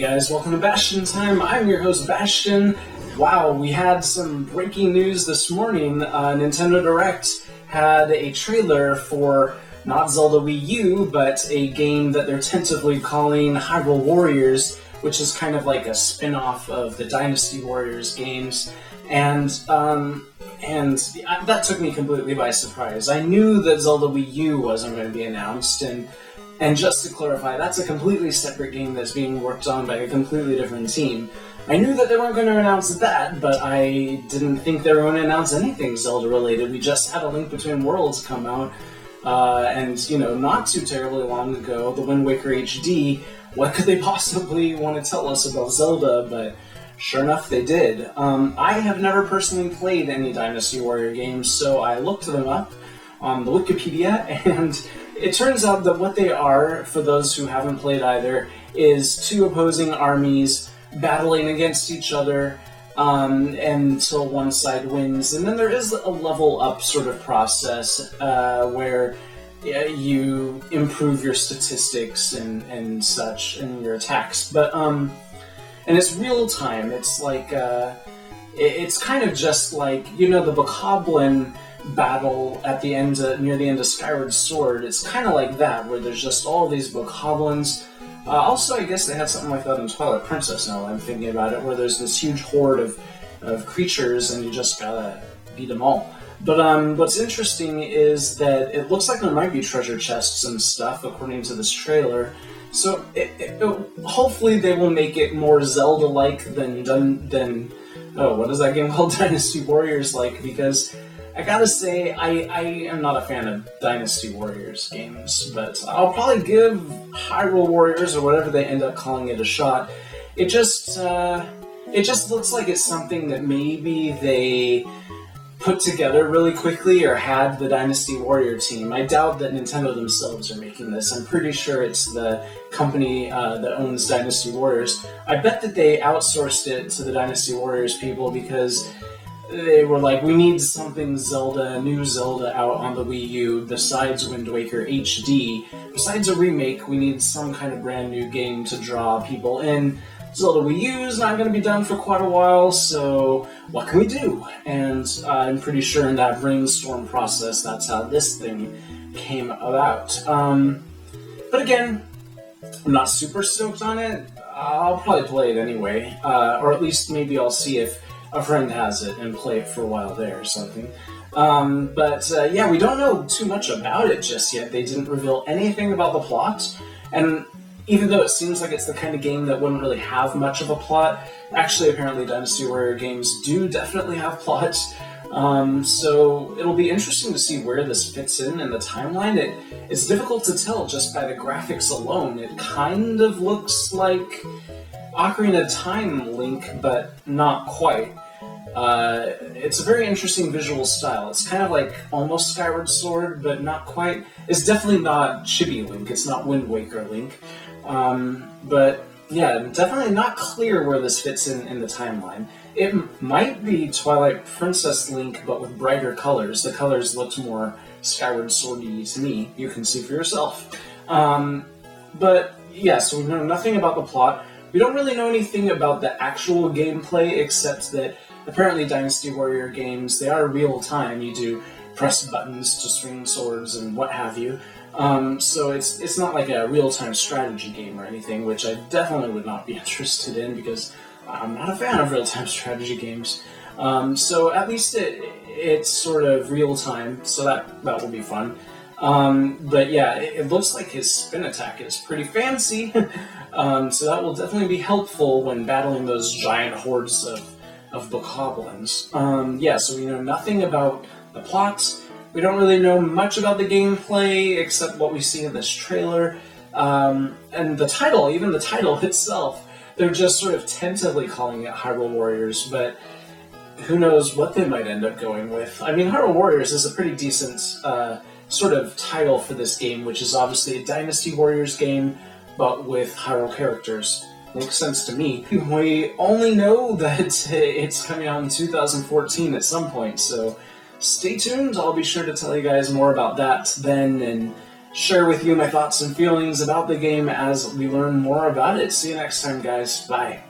guys, welcome to Bastian Time. I'm your host, Bastian. Wow, we had some breaking news this morning. Nintendo Direct had a trailer for not Zelda Wii U, but a game that they're tentatively calling Hyrule Warriors, which is kind of like a spin-off of the Dynasty Warriors games. And that took me completely by surprise. I knew that Zelda Wii U wasn't going to be announced, and just to clarify, that's a completely separate game that's being worked on by a completely different team. I knew that they weren't going to announce that, but I didn't think they were going to announce anything Zelda-related. We just had A Link Between Worlds come out, and, not too terribly long ago, the Wind Waker HD. What could they possibly want to tell us about Zelda? But sure enough, they did. I have never personally played any Dynasty Warrior games, so I looked them up on the Wikipedia, and it turns out that what they are, for those who haven't played either, is two opposing armies battling against each other until one side wins. And then there is a level up sort of process where you improve your statistics and such and your attacks. But and it's real time. It's like it's kind of just like the Bokoblin battle at the end near the end of Skyward Sword. It's kind of like that, where there's just all these Bokoblins. Also, I guess they had something like that in Twilight Princess, now I'm thinking about it, where there's this huge horde of creatures and you just gotta beat them all. But what's interesting is that it looks like there might be treasure chests and stuff, according to this trailer. So hopefully they will make it more Zelda-like than what is that game called? Dynasty Warriors-like, because I gotta say, I am not a fan of Dynasty Warriors games, but I'll probably give Hyrule Warriors, or whatever they end up calling it, a shot. It just looks like it's something that maybe they put together really quickly, or had the Dynasty Warrior team. I doubt that Nintendo themselves are making this. I'm pretty sure it's the company that owns Dynasty Warriors. I bet that they outsourced it to the Dynasty Warriors people because they were like, we need something new Zelda out on the Wii U besides Wind Waker HD. Besides a remake, we need some kind of brand new game to draw people in. Zelda Wii U is not going to be done for quite a while, so what can we do? And I'm pretty sure in that brainstorm process, that's how this thing came about. But again, I'm not super stoked on it. I'll probably play it anyway, or at least maybe I'll see if a friend has it and play it for a while there or something. Yeah, we don't know too much about it just yet. They didn't reveal anything about the plot, and even though it seems like it's the kind of game that wouldn't really have much of a plot, actually apparently Dynasty Warrior games do definitely have plots. So it'll be interesting to see where this fits in the timeline. It's difficult to tell just by the graphics alone. It kind of looks like Ocarina of Time Link, but not quite. It's a very interesting visual style. It's kind of like almost Skyward Sword, but not quite. It's definitely not Chibi Link. It's not Wind Waker Link. But yeah, definitely not clear where this fits in the timeline. It might be Twilight Princess Link, but with brighter colors. The colors looked more Skyward Sword-y to me. You can see for yourself. But yeah, so we know nothing about the plot. We don't really know anything about the actual gameplay, except that apparently Dynasty Warrior games, they are real-time. You do press buttons to swing swords and what have you. So it's not like a real-time strategy game or anything, which I definitely would not be interested in because I'm not a fan of real-time strategy games. So at least it's sort of real-time, so that will be fun. But yeah, it looks like his spin attack is pretty fancy, so that will definitely be helpful when battling those giant hordes of Bokoblins. Yeah, so we know nothing about the plot. We don't really know much about the gameplay, except what we see in this trailer. And the title, even the title itself, they're just sort of tentatively calling it Hyrule Warriors, but who knows what they might end up going with. I mean, Hyrule Warriors is a pretty decent sort of title for this game, which is obviously a Dynasty Warriors game, but with Hyrule characters. Makes sense to me. We only know that it's coming out in 2014 at some point, so stay tuned. I'll be sure to tell you guys more about that then, and share with you my thoughts and feelings about the game as we learn more about it. See you next time, guys. Bye.